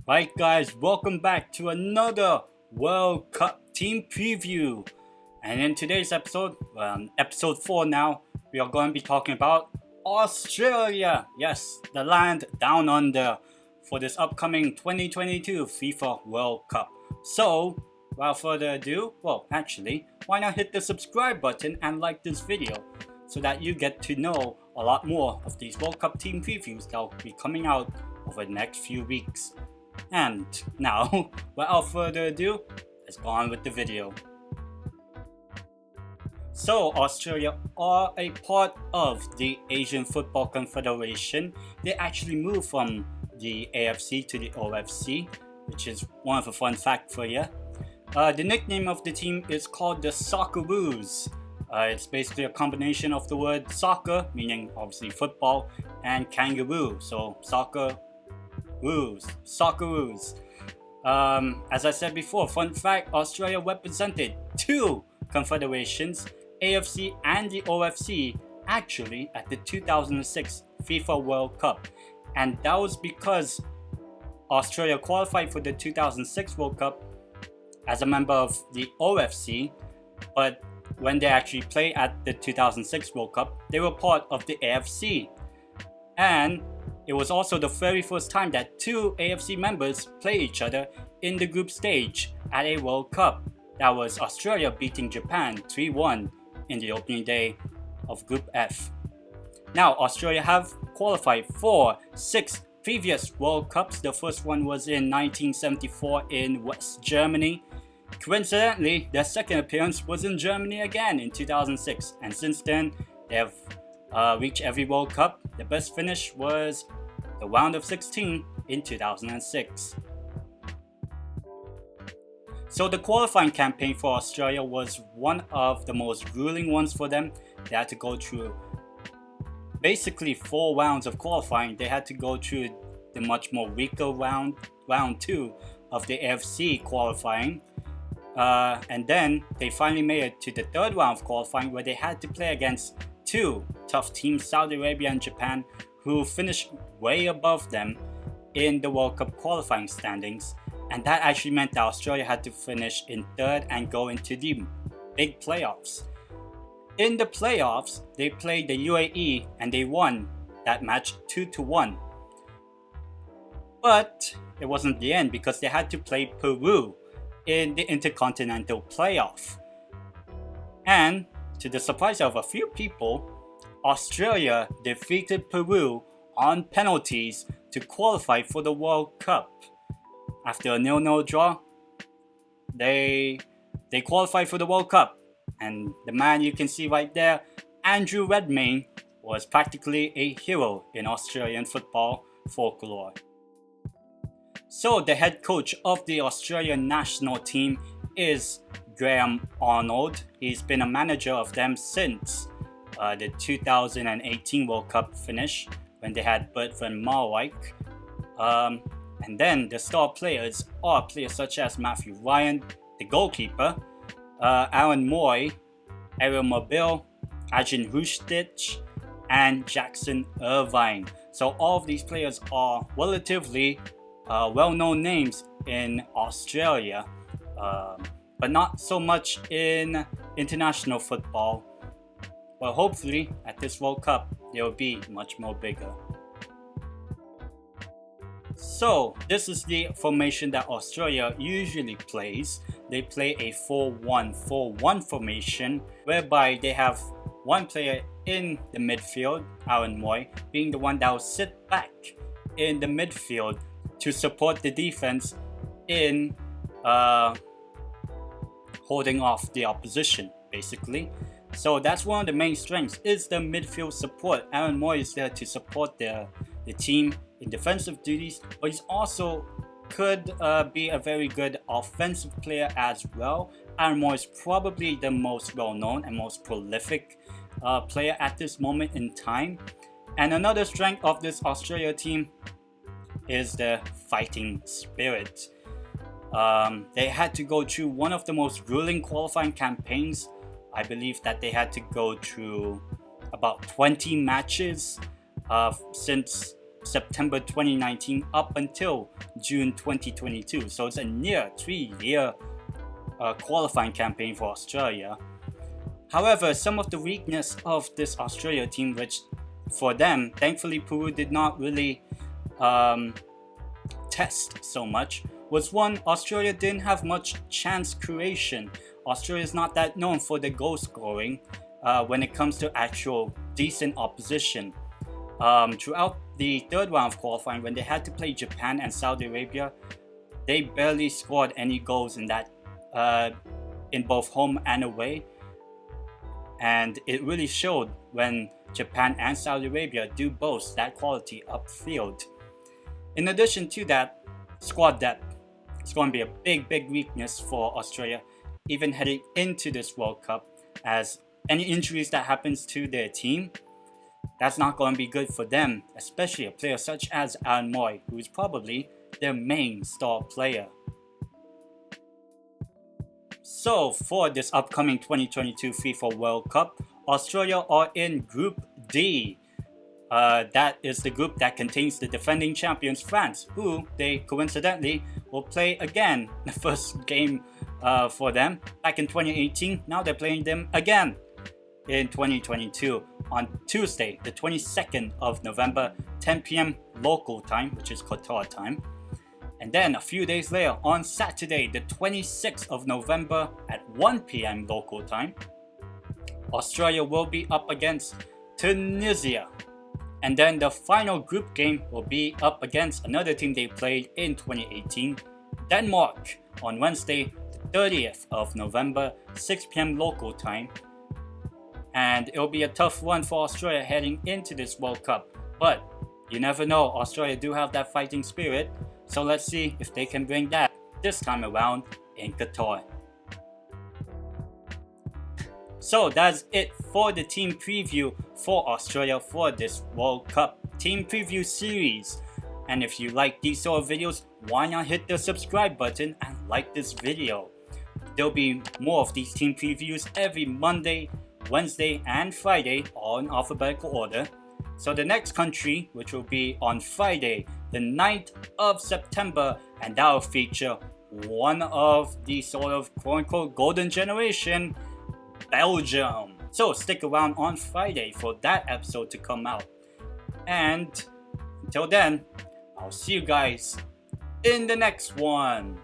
Right, guys, welcome back to another World Cup team preview. And in today's episode, episode 4 now, we are going to be talking about Australia. Yes, the land down under for this upcoming 2022 FIFA World Cup. So, without further ado, why not hit the subscribe button and like this video so that you get to know a lot more of these World Cup team previews that will be coming out over the next few weeks. And now, without further ado, let's go on with the video. So, Australia are a part of the Asian Football Confederation. They actually moved from the AFC to the OFC, which is one of a fun fact for you. The nickname of the team is called the Socceroos. It's basically a combination of the word soccer, meaning obviously football, and kangaroo, so Socceroos. As I said before, fun fact, Australia represented two confederations, AFC and the OFC, actually at the 2006 FIFA World Cup. And that was because Australia qualified for the 2006 World Cup as a member of the OFC, but when they actually played at the 2006 World Cup, they were part of the AFC. And it was also the very first time that two AFC members played each other in the group stage at a World Cup. That was Australia beating Japan 3-1 in the opening day of Group F. Now, Australia have qualified for 6 previous World Cups. The first one was in 1974 in West Germany. Coincidentally, their second appearance was in Germany again in 2006, and since then they have reached every World Cup. The best finish was the round of 16 in 2006. So the qualifying campaign for Australia was one of the most grueling ones for them. They had to go through basically 4 rounds of qualifying. They had to go through the much more weaker round 2 of the AFC qualifying. And then they finally made it to the 3rd round of qualifying, where they had to play against 2 tough teams, Saudi Arabia and Japan, who finished way above them in the World Cup qualifying standings. And that actually meant that Australia had to finish in 3rd and go into the big playoffs. In the playoffs, they played the UAE and they won that match 2-1. But it wasn't the end, because they had to play Peru in the Intercontinental Playoff. And to the surprise of a few people, Australia defeated Peru on penalties to qualify for the World Cup. After a 0-0 draw, they qualified for the World Cup. And the man you can see right there, Andrew Redmayne, was practically a hero in Australian football folklore. So the head coach of the Australian national team is Graham Arnold. He's been a manager of them since the 2018 World Cup finish, when they had Bert van Marwijk. And then the star players are players such as Matthew Ryan, the goalkeeper, Aaron Moy, Ariel Mobile, Ajin Hustich, and Jackson Irvine. So all of these players are relatively well-known names in Australia, but not so much in international football. But hopefully at this World Cup they will be much more bigger. So this is the formation that Australia usually plays. They play a 4-1-4-1 formation, whereby they have one player in the midfield, Aaron Moy, being the one that will sit back in the midfield to support the defense in holding off the opposition, basically. So that's one of the main strengths, is the midfield support. Aaron Moy is there to support the team in defensive duties, but he's also could be a very good offensive player as well. Aaron Moy is probably the most well-known and most prolific player at this moment in time. And another strength of this Australia team is the fighting spirit. They had to go through one of the most grueling qualifying campaigns. I believe that they had to go through about 20 matches since September 2019 up until June 2022. So it's a near 3-year qualifying campaign for Australia. However, some of the weakness of this Australia team, which for them, thankfully Peru did not really test so much, was one, Australia didn't have much chance creation. Australia is not that known for the goal scoring when it comes to actual decent opposition. Throughout the third round of qualifying, when they had to play Japan and Saudi Arabia, they barely scored any goals in that in both home and away. And it really showed when Japan and Saudi Arabia do boast that quality upfield. In addition to that, squad depth is going to be a big weakness for Australia, even heading into this World Cup, as any injuries that happens to their team, that's not going to be good for them, especially a player such as Aaron Moy, who is probably their main star player. So for this upcoming 2022 FIFA World Cup, Australia are in Group D. That is the group that contains the defending champions France, who they coincidentally will play again. The first game for them back in 2018, now they're playing them again in 2022 on Tuesday, the 22nd of November, 10 p.m. local time, which is Qatar time. And then a few days later, on Saturday, the 26th of November at 1 p.m. local time, Australia will be up against Tunisia. And then the final group game will be up against another team they played in 2018, Denmark, on Wednesday, the 30th of November, 6 p.m. local time. And it'll be a tough one for Australia heading into this World Cup. But you never know, Australia do have that fighting spirit. So let's see if they can bring that this time around in Qatar. So that's it for the team preview for Australia for this World Cup team preview series. And if you like these sort of videos, why not hit the subscribe button and like this video. There'll be more of these team previews every Monday, Wednesday and Friday, all in alphabetical order. So the next country, which will be on Friday, the 9th of September, and that will feature one of the sort of quote-unquote golden generation, Belgium. So stick around on Friday for that episode to come out. And until then, I'll see you guys in the next one.